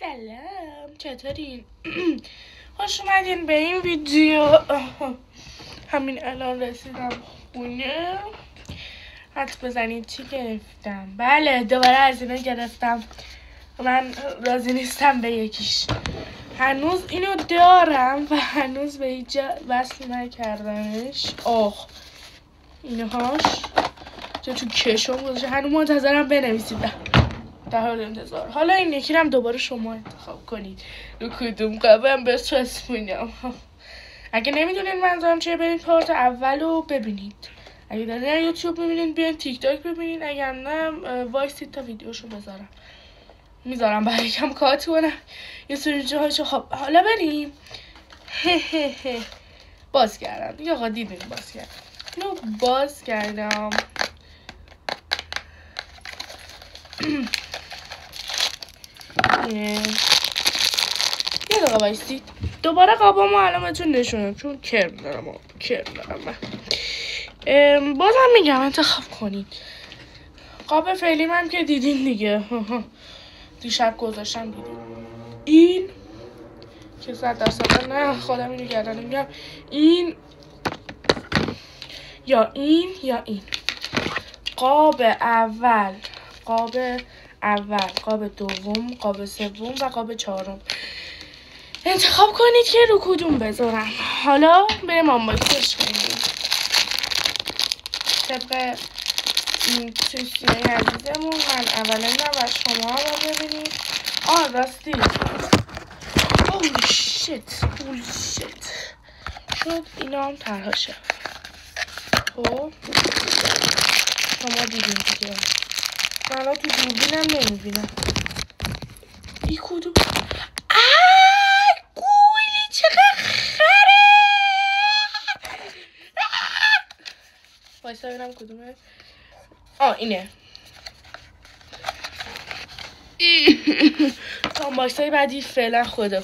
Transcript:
سلام، چطورین؟ خوش اومدین به این ویدیو. همین الان رسیدم خونه. حد بزنید چی گرفتم. بله دوباره از اینا گرفتم. من راضی نیستم به یکیش. هنوز اینو دارم و هنوز به هیچ جا وصل نکردمش. اینهاش تو کشم گذاشته. هنوز منتظرم بنویسید در حال انتظار. حالا این یکی هم دوباره شما انتخاب کنید رو کدوم قبم بچسبونم. اگه نمیدونین منظورم چیه برید پارت اول رو ببینید. اگه دارین یوتیوب میبینین بیاین تیک تاک ببینین. اگر نه وایسید تا ویدیوشو میذارم برای کم کات کنم یه سری جاهاشو. خب حالا بریم. باز کردم دیگه. آقا دیدین باز کردم. اینو باز کردم. یه دقیقه بایستید. دوباره قابامو علامتون نشونم چون کرم دارم من. بازم میگم انتخاب کنید. قاب فعلی هم که دیدین دیگه. دیشب گذاشتم دیدین. این که 100% نه خودم اینو گردن میگم. این یا این قاب اول، قاب دوم، قاب سوم و قاب چهارم. انتخاب کنید که رو کدوم بذارم. حالا بریم آنباکسش کنیم. طبق این توصیه عزیزمون من اولا و شما رو ببینید. راستی بولشت شد اینا هم طرحشه. خب شما دیدین دیگه. من تو دوربینم نمیبینم. این کدوم؟ گویلی چقدر خره. وایسا ببینم کدومه. اینه. آنباکسای بعدی فعلا خدا.